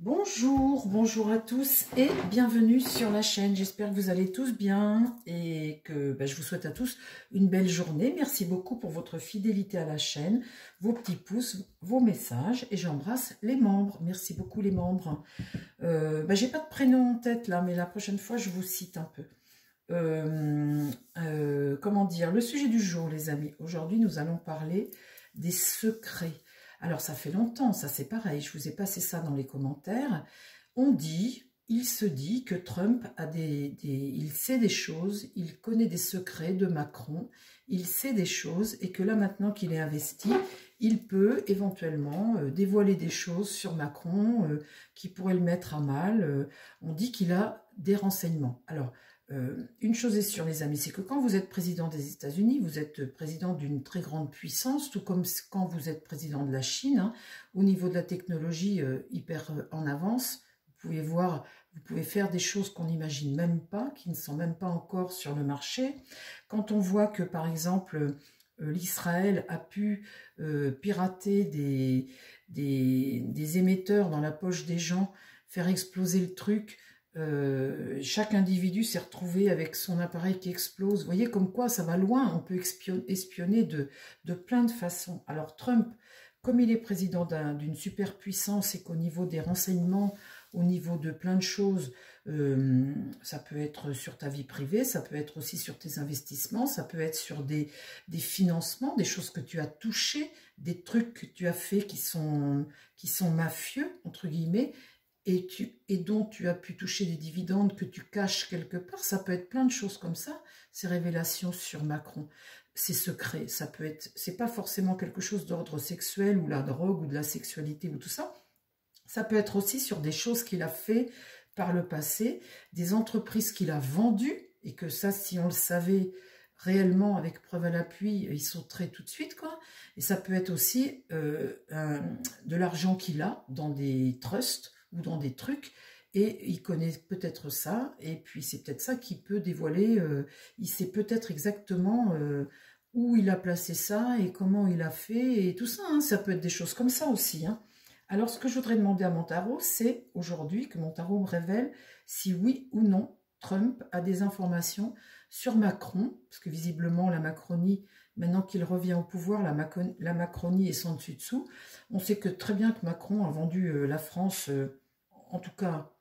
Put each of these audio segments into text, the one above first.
Bonjour, bonjour à tous et bienvenue sur la chaîne. J'espère que vous allez tous bien et que je vous souhaite à tous une belle journée. Merci beaucoup pour votre fidélité à la chaîne, vos petits pouces, vos messages et j'embrasse les membres. Merci beaucoup les membres. J'ai pas de prénom en tête là, mais la prochaine fois je vous cite un peu. Comment dire, le sujet du jour les amis. Aujourd'hui nous allons parler des secrets. Alors, ça fait longtemps, ça c'est pareil, je vous ai passé ça dans les commentaires. Il se dit que Trump a il sait des choses, il connaît des secrets de Macron, il sait des choses et que là maintenant qu'il est investi, il peut éventuellement dévoiler des choses sur Macron qui pourraient le mettre à mal. On dit qu'il a des renseignements. Alors, une chose est sûre les amis, c'est que quand vous êtes président des États-Unis, vous êtes président d'une très grande puissance, tout comme quand vous êtes président de la Chine, hein, au niveau de la technologie hyper en avance. Vous pouvez voir, vous pouvez faire des choses qu'on n'imagine même pas, qui ne sont même pas encore sur le marché. Quand on voit que par exemple l'Israël a pu pirater des émetteurs dans la poche des gens, faire exploser le truc. Chaque individu s'est retrouvé avec son appareil qui explose. Vous voyez comme quoi ça va loin, on peut espionner de plein de façons. Alors Trump, comme il est président d'une superpuissance et qu'au niveau des renseignements, au niveau de plein de choses, ça peut être sur ta vie privée, ça peut être aussi sur tes investissements, ça peut être sur des financements, des choses que tu as touchées, des trucs que tu as fait qui sont mafieux, entre guillemets, et dont tu as pu toucher des dividendes que tu caches quelque part. Ça peut être plein de choses comme ça, ces révélations sur Macron, ces secrets. Ça peut être, c'est pas forcément quelque chose d'ordre sexuel ou la drogue ou de la sexualité ou tout ça. Ça peut être aussi sur des choses qu'il a fait par le passé, des entreprises qu'il a vendues, et que ça, si on le savait réellement avec preuve à l'appui, il sauterait tout de suite, quoi. Et ça peut être aussi de l'argent qu'il a dans des trusts, ou dans des trucs, et il connaît peut-être ça, et puis c'est peut-être ça qui peut dévoiler, il sait peut-être exactement où il a placé ça, et comment il a fait, et tout ça, hein. Ça peut être des choses comme ça aussi, hein. Alors ce que je voudrais demander à mon tarot, c'est aujourd'hui que mon tarot me révèle si oui ou non Trump a des informations sur Macron, parce que visiblement la Macronie, maintenant qu'il revient au pouvoir, la Macronie est sans dessus-dessous. On sait que très bien que Macron a vendu la France, en tout cas,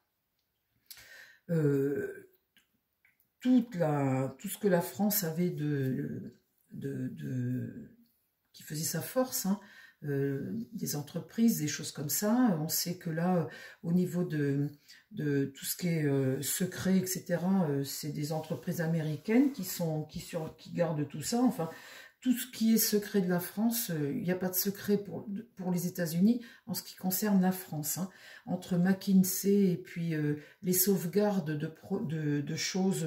tout ce que la France avait qui faisait sa force, hein, des entreprises, des choses comme ça. On sait que là, au niveau de tout ce qui est secret, etc., c'est des entreprises américaines qui gardent tout ça. Enfin, tout ce qui est secret de la France, il n'y a pas de secret pour les États-Unis en ce qui concerne la France, hein. Entre McKinsey et puis les sauvegardes de choses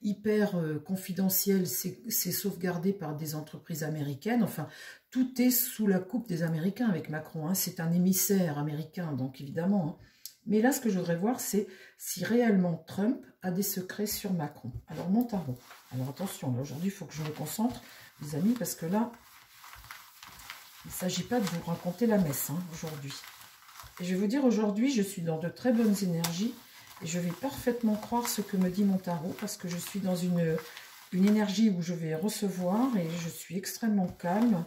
hyper confidentielles, c'est sauvegardé par des entreprises américaines. Enfin, tout est sous la coupe des Américains avec Macron, hein. C'est un émissaire américain, donc évidemment, hein. Mais là, ce que je voudrais voir, c'est si réellement Trump a des secrets sur Macron. Alors, mon tarot. Alors, attention, là, aujourd'hui, il faut que je me concentre, les amis, parce que là, il ne s'agit pas de vous raconter la messe, hein, aujourd'hui. Et je vais vous dire, aujourd'hui, je suis dans de très bonnes énergies, et je vais parfaitement croire ce que me dit mon tarot, parce que je suis dans une énergie où je vais recevoir, et je suis extrêmement calme.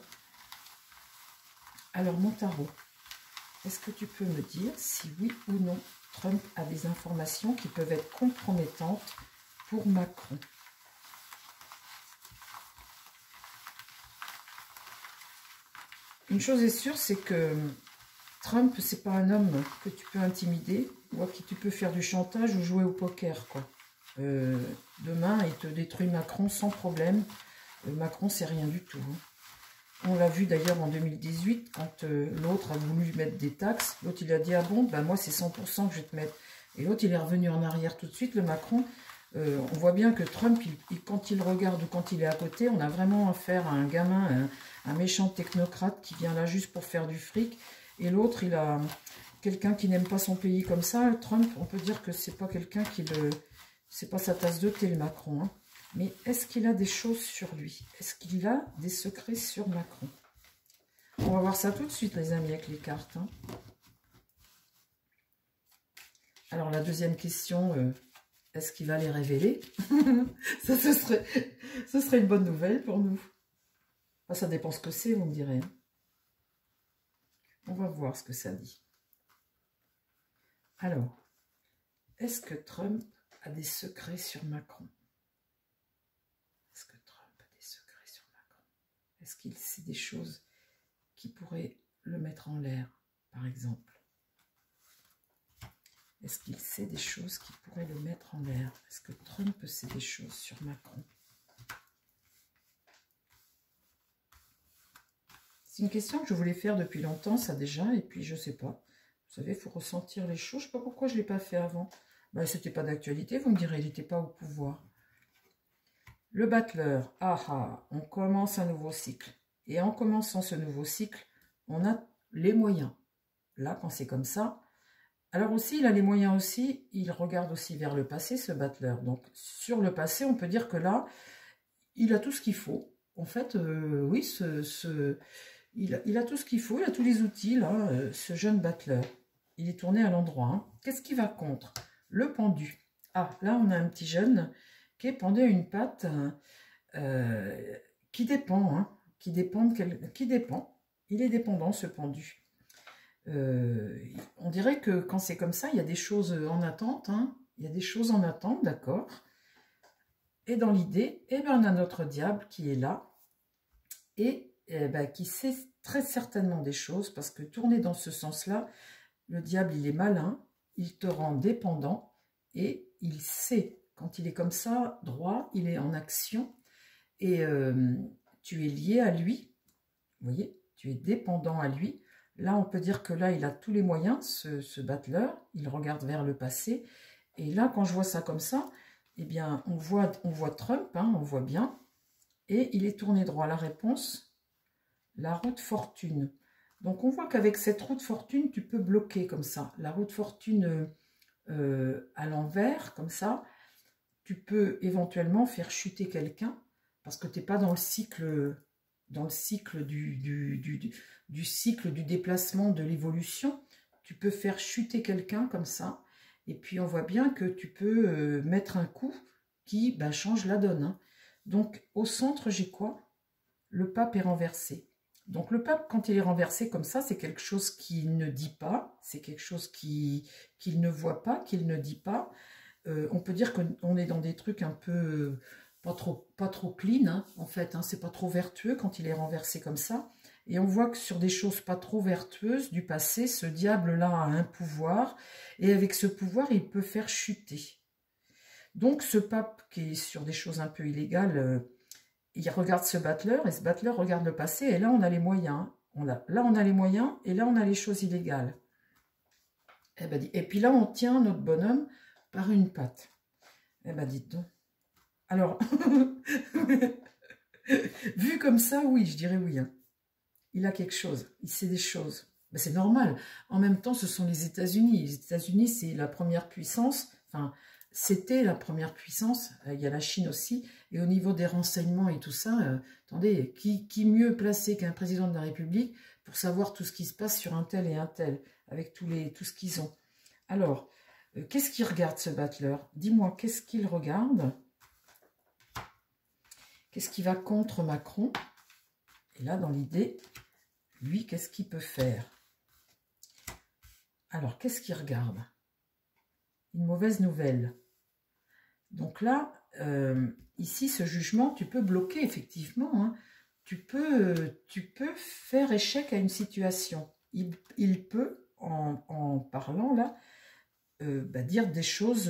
Alors, mon tarot, est-ce que tu peux me dire si oui ou non Trump a des informations qui peuvent être compromettantes pour Macron? Une chose est sûre, c'est que Trump, c'est pas un homme que tu peux intimider ou à qui tu peux faire du chantage ou jouer au poker, quoi. Demain, il te détruit Macron sans problème. Macron, c'est rien du tout, hein. On l'a vu d'ailleurs en 2018, quand l'autre a voulu mettre des taxes. L'autre, il a dit, ah bon, ben moi, c'est 100% que je vais te mettre. Et l'autre, il est revenu en arrière tout de suite, le Macron. On voit bien que Trump, quand il regarde ou quand il est à côté, on a vraiment affaire à un gamin, un méchant technocrate qui vient là juste pour faire du fric. Et l'autre, il a quelqu'un qui n'aime pas son pays comme ça. Trump, on peut dire que c'est pas quelqu'un c'est pas sa tasse de thé, le Macron, hein. Mais est-ce qu'il a des choses sur lui? Est-ce qu'il a des secrets sur Macron? On va voir ça tout de suite, les amis, avec les cartes, hein. Alors, la deuxième question, est-ce qu'il va les révéler? Ça, ce serait une bonne nouvelle pour nous. Enfin, ça dépend ce que c'est, vous me direz. Hein. On va voir ce que ça dit. Alors, est-ce que Trump a des secrets sur Macron? Est-ce que Trump a des secrets sur Macron? Est-ce qu'il sait des choses qui pourraient le mettre en l'air, par exemple? Est-ce qu'il sait des choses qui pourraient le mettre en l'air? Est-ce que Trump sait des choses sur Macron? C'est une question que je voulais faire depuis longtemps, ça déjà, et puis je sais pas. Vous savez, il faut ressentir les choses. Je sais pas pourquoi je ne l'ai pas fait avant. Ben, c'était pas d'actualité, vous me direz, il n'était pas au pouvoir. Le battleur, on commence un nouveau cycle. Et en commençant ce nouveau cycle, on a les moyens. Là, quand c'est comme ça, alors aussi, il a les moyens aussi, il regarde aussi vers le passé, ce battleur. Donc, sur le passé, on peut dire que là, il a tout ce qu'il faut. En fait, oui, il a tout ce qu'il faut, il a tous les outils, là, ce jeune battleur. Il est tourné à l'endroit. Hein. Qu'est-ce qui va contre? Le pendu. Ah, là, on a un petit jeune qui est pendu à une patte qui dépend, hein, qui dépend. Il est dépendant, ce pendu. On dirait que quand c'est comme ça, il y a des choses en attente. Hein, il y a des choses en attente, d'accord. Et dans l'idée, eh ben, on a notre diable qui est là et qui sait très certainement des choses, parce que tourner dans ce sens-là, le diable, il est malin, il te rend dépendant et il sait, quand il est comme ça, droit, il est en action et tu es lié à lui, vous voyez, tu es dépendant à lui. Là, on peut dire que là, il a tous les moyens, ce battleur, il regarde vers le passé. Et là, quand je vois ça comme ça, eh bien, on voit Trump, hein, on voit bien, et il est tourné droit. La réponse, la roue de fortune. Donc, on voit qu'avec cette roue de fortune, tu peux bloquer comme ça. La roue de fortune à l'envers, comme ça, tu peux éventuellement faire chuter quelqu'un, parce que tu n'es pas dans le cycle du cycle du déplacement, de l'évolution. Tu peux faire chuter quelqu'un comme ça, et puis on voit bien que tu peux mettre un coup qui change la donne. Hein. Donc au centre, j'ai quoi? Le pape est renversé. Donc le pape, quand il est renversé comme ça, c'est quelque chose qu'il ne dit pas, c'est quelque chose qu'il ne voit pas, qu'il ne dit pas. On peut dire qu'on est dans des trucs un peu... pas trop clean, hein, en fait, hein, c'est pas trop vertueux quand il est renversé comme ça. Et on voit que sur des choses pas trop vertueuses du passé, ce diable-là a un pouvoir, et avec ce pouvoir, il peut faire chuter. Donc ce pape qui est sur des choses un peu illégales, il regarde ce battleur, et ce battleur regarde le passé, et là on a les moyens. Là on a les moyens, et là on a les choses illégales. Et puis là on tient notre bonhomme par une patte. Eh ben dites donc. Alors, vu comme ça, oui, je dirais oui. Hein. Il a quelque chose, il sait des choses. Ben, c'est normal. En même temps, ce sont les États-Unis. Les États-Unis, c'est la première puissance. Enfin, c'était la première puissance. Il y a la Chine aussi. Et au niveau des renseignements et tout ça, attendez, qui mieux placé qu'un président de la République pour savoir tout ce qui se passe sur un tel et un tel, avec tout ce qu'ils ont. Alors, qu'est-ce qu'il regarde, ce battleur? Dis-moi, qu'est-ce qu'il regarde? Qu'est-ce qui va contre Macron? Et là, dans l'idée, lui, qu'est-ce qu'il peut faire? Alors, qu'est-ce qu'il regarde? Une mauvaise nouvelle. Donc là, ici, ce jugement, tu peux bloquer, effectivement. Hein. Tu peux faire échec à une situation. Il peut, en parlant là, dire des choses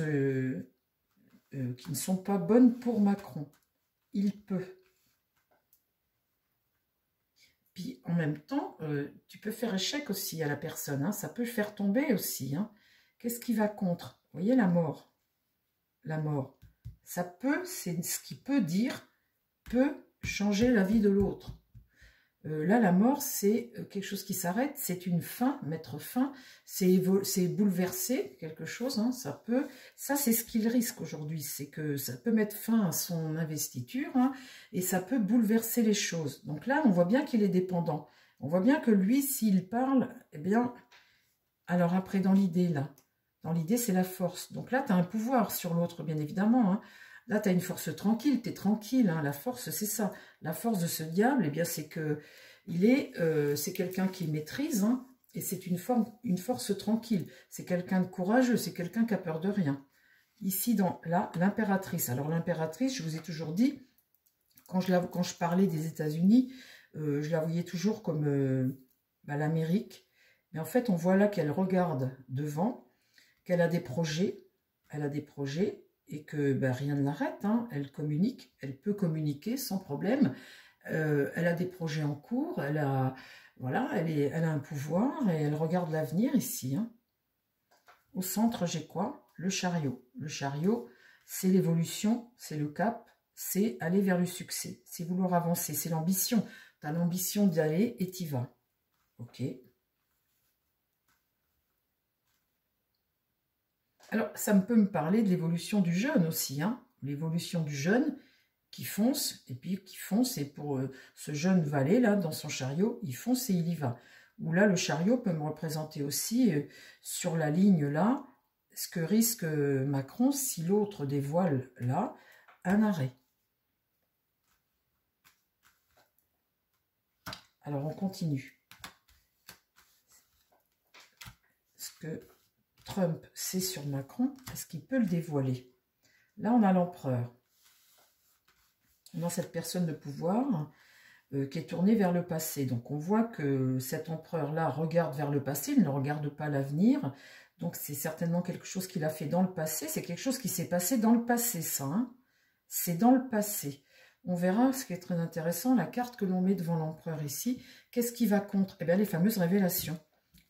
qui ne sont pas bonnes pour Macron. Il peut. Puis en même temps, tu peux faire échec aussi à la personne. Hein, ça peut faire tomber aussi. Hein. Qu'est-ce qui va contre? Vous voyez la mort. La mort. Ça peut, c'est ce qui peut dire, peut changer la vie de l'autre. Là, la mort, c'est quelque chose qui s'arrête, c'est une fin, mettre fin, c'est bouleverser quelque chose, hein, ça c'est ce qu'il risque aujourd'hui, c'est que ça peut mettre fin à son investiture, hein, et ça peut bouleverser les choses. Donc là, on voit bien qu'il est dépendant, on voit bien que lui, s'il parle, eh bien, alors après, dans l'idée, là, Dans l'idée, c'est la force. Donc là, tu as un pouvoir sur l'autre, bien évidemment. Hein. Là, tu as une force tranquille, tu es tranquille. Hein. La force, c'est ça. La force de ce diable, eh bien, c'est que c'est quelqu'un qui maîtrise, hein, et c'est une force tranquille. C'est quelqu'un de courageux, c'est quelqu'un qui a peur de rien. Ici, là, l'impératrice. Alors, l'impératrice, je vous ai toujours dit, quand je parlais des États-Unis, je la voyais toujours comme l'Amérique. Mais en fait, on voit là qu'elle regarde devant, qu'elle a des projets, et que rien ne l'arrête, hein, elle communique, elle peut communiquer sans problème, elle a des projets en cours, elle a un pouvoir et elle regarde l'avenir ici. Hein. Au centre, j'ai quoi? Le chariot. Le chariot, c'est l'évolution, c'est le cap, c'est aller vers le succès, c'est vouloir avancer, c'est l'ambition. Tu as l'ambition d'y aller et tu y vas. Ok. Alors, ça peut me parler de l'évolution du jeune aussi, hein, l'évolution du jeune qui fonce, et puis qui fonce, et pour ce jeune valet, là, dans son chariot, il fonce et il y va. Ou là, le chariot peut me représenter aussi, sur la ligne là, ce que risque Macron si l'autre dévoile là, un arrêt. Alors, on continue. Ce que Trump sait sur Macron, est-ce qu'il peut le dévoiler? Là, on a l'empereur. On a cette personne de pouvoir qui est tournée vers le passé. Donc, on voit que cet empereur-là regarde vers le passé, il ne regarde pas l'avenir. Donc, c'est certainement quelque chose qu'il a fait dans le passé. C'est quelque chose qui s'est passé dans le passé, ça. Hein, c'est dans le passé. On verra, ce qui est très intéressant, la carte que l'on met devant l'empereur ici. Qu'est-ce qui va contre? Eh bien, les fameuses révélations.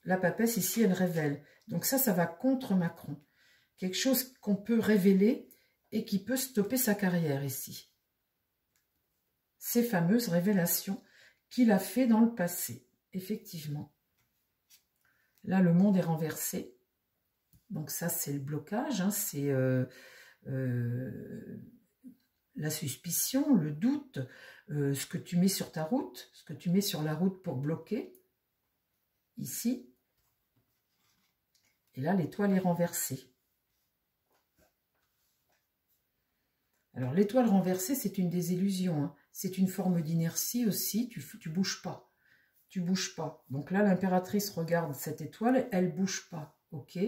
La papesse, ici, elle révèle. Donc ça va contre Macron. Quelque chose qu'on peut révéler et qui peut stopper sa carrière ici. Ces fameuses révélations qu'il a fait dans le passé, effectivement. Là, le monde est renversé. Donc ça, c'est le blocage, hein, c'est la suspicion, le doute, ce que tu mets sur ta route, ce que tu mets sur la route pour bloquer, ici. Et là, l'étoile est renversée. Alors, l'étoile renversée, c'est une désillusion. Hein. C'est une forme d'inertie aussi. Tu bouges pas. Tu bouges pas. Donc là, l'impératrice regarde cette étoile. Elle bouge pas. Ok.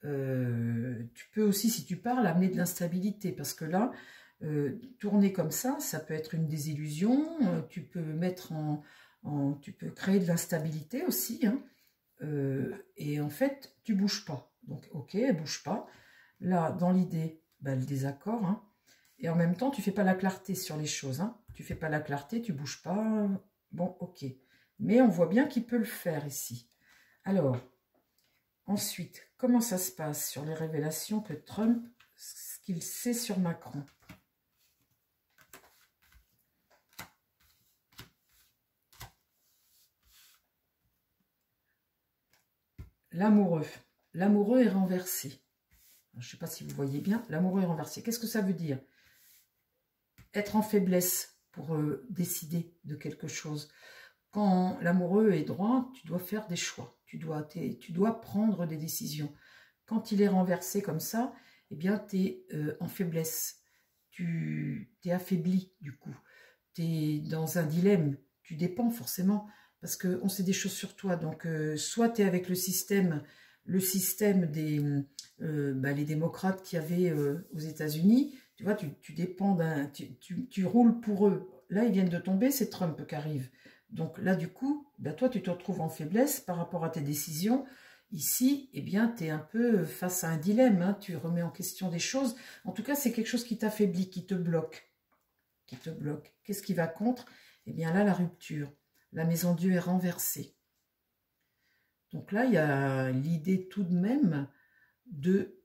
Tu peux aussi, si tu parles, amener de l'instabilité. Parce que là, tourner comme ça peut être une désillusion. Tu peux mettre tu peux créer de l'instabilité aussi. Hein. Et en fait, tu bouges pas. Donc, ok, elle bouge pas. Là, dans l'idée, le désaccord. Hein. Et en même temps, tu fais pas la clarté sur les choses. Hein. Tu fais pas la clarté, tu bouges pas. Bon, ok. Mais on voit bien qu'il peut le faire ici. Alors, ensuite, comment ça se passe sur les révélations que Trump, ce qu'il sait sur Macron? L'amoureux. L'amoureux est renversé. Je ne sais pas si vous voyez bien. L'amoureux est renversé. Qu'est-ce que ça veut dire? Être en faiblesse pour décider de quelque chose. Quand l'amoureux est droit, tu dois faire des choix. Tu dois prendre des décisions. Quand il est renversé comme ça, eh bien, tu es en faiblesse. Tu es affaibli, du coup. Tu es dans un dilemme. Tu dépends forcément, parce qu'on sait des choses sur toi. Donc, soit tu es avec le système des les démocrates qu'il y avait aux États-Unis. Tu vois, tu dépends tu roules pour eux. Là, ils viennent de tomber, c'est Trump qui arrive. Donc là, du coup, toi, tu te retrouves en faiblesse par rapport à tes décisions. Ici, eh bien, tu es un peu face à un dilemme. Hein, tu remets en question des choses. En tout cas, c'est quelque chose qui t'affaiblit, qui te bloque. Qu'est-ce qui va contre? Eh bien là, la rupture. La maison Dieu est renversée. Donc là, il y a l'idée tout de même de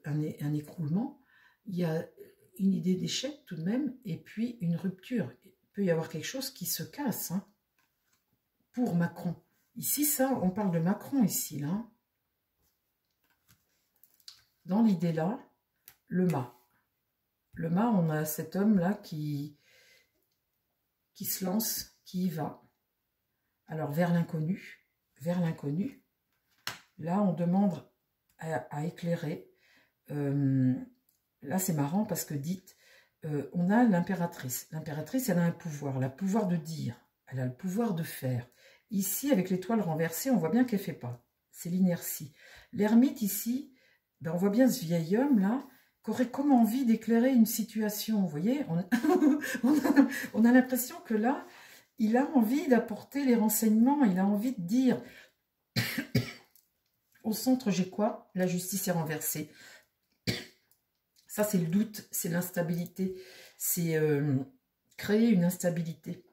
un écroulement. Il y a une idée d'échec tout de même, et puis une rupture. Il peut y avoir quelque chose qui se casse, hein, pour Macron. Ici, ça, on parle de Macron ici, là. Dans l'idée là, le mât. Le mât, on a cet homme-là qui se lance, qui y va. Alors, vers l'inconnu. Là, on demande à éclairer. Là, c'est marrant parce que dites, on a l'impératrice. L'impératrice, elle a un pouvoir. Elle a le pouvoir de dire. Elle a le pouvoir de faire. Ici, avec l'étoile renversée, on voit bien qu'elle ne fait pas. C'est l'inertie. L'ermite, ici, ben, on voit bien ce vieil homme, là, qui aurait comme envie d'éclairer une situation. Vous voyez, on a l'impression que là, il a envie d'apporter les renseignements. Il a envie de dire... Au centre, j'ai quoi? La justice est renversée. Ça, c'est le doute, c'est l'instabilité. C'est créer une instabilité.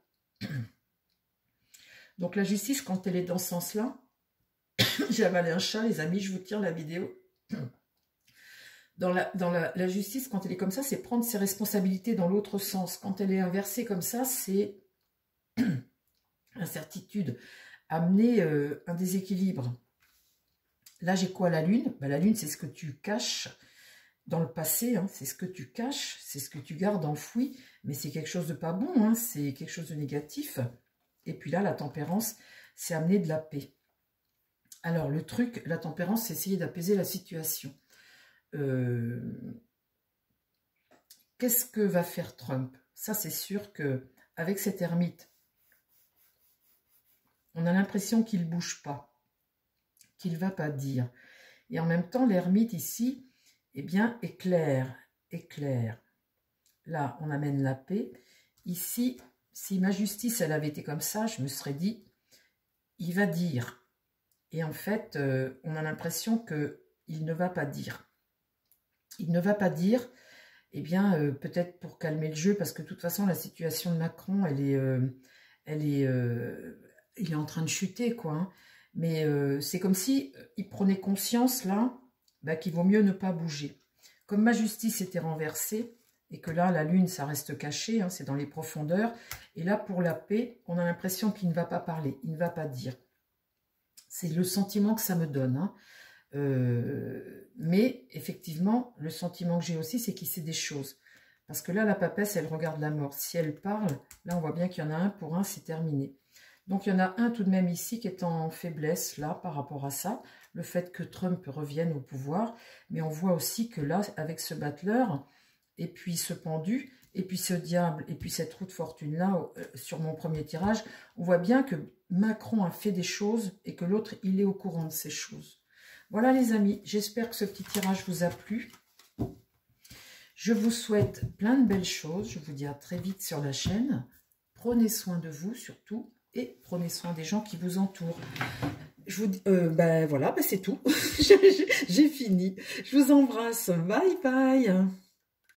Donc, la justice, quand elle est dans ce sens-là, j'ai avalé un chat, les amis, je vous tire la vidéo. Dans la justice, quand elle est comme ça, c'est prendre ses responsabilités dans l'autre sens. Quand elle est inversée comme ça, c'est incertitude, amener un déséquilibre. Là, j'ai quoi, la lune? Ben, la lune, c'est ce que tu caches dans le passé, hein, c'est ce que tu caches, c'est ce que tu gardes enfoui, mais c'est quelque chose de pas bon, hein, c'est quelque chose de négatif. Et puis là, la tempérance, c'est amener de la paix. Alors, le truc, la tempérance, c'est essayer d'apaiser la situation. Qu'est-ce que va faire Trump? Ça, c'est sûr que avec cet ermite, on a l'impression qu'il ne bouge pas, qu'il ne va pas dire. Et en même temps, l'ermite ici, eh bien, éclaire. Là, on amène la paix. Ici, si ma justice, elle avait été comme ça, je me serais dit, il va dire. Et en fait, on a l'impression qu'il ne va pas dire. Il ne va pas dire, eh bien, peut-être pour calmer le jeu, parce que de toute façon, la situation de Macron, il est en train de chuter, quoi. Hein. Mais c'est comme si il prenait conscience, là, bah, qu'il vaut mieux ne pas bouger. Comme ma justice était renversée, et que là, la lune, ça reste caché, hein, c'est dans les profondeurs. Et là, pour la paix, on a l'impression qu'il ne va pas parler, il ne va pas dire. C'est le sentiment que ça me donne. Hein. Mais effectivement, le sentiment que j'ai aussi, c'est qu'il sait des choses. Parce que là, la papesse, elle regarde la mort. Si elle parle, là, on voit bien qu'il y en a un pour un, c'est terminé. Donc, il y en a un tout de même ici qui est en faiblesse, là, par rapport à ça. Le fait que Trump revienne au pouvoir. Mais on voit aussi que là, avec ce battleur, et puis ce pendu, et puis ce diable, et puis cette roue de fortune-là, sur mon premier tirage, on voit bien que Macron a fait des choses et que l'autre, il est au courant de ces choses. Voilà les amis, j'espère que ce petit tirage vous a plu. Je vous souhaite plein de belles choses. Je vous dis à très vite sur la chaîne. Prenez soin de vous surtout et prenez soin des gens qui vous entourent. Je vous dis, ben voilà, ben c'est tout. J'ai fini. Je vous embrasse. Bye bye.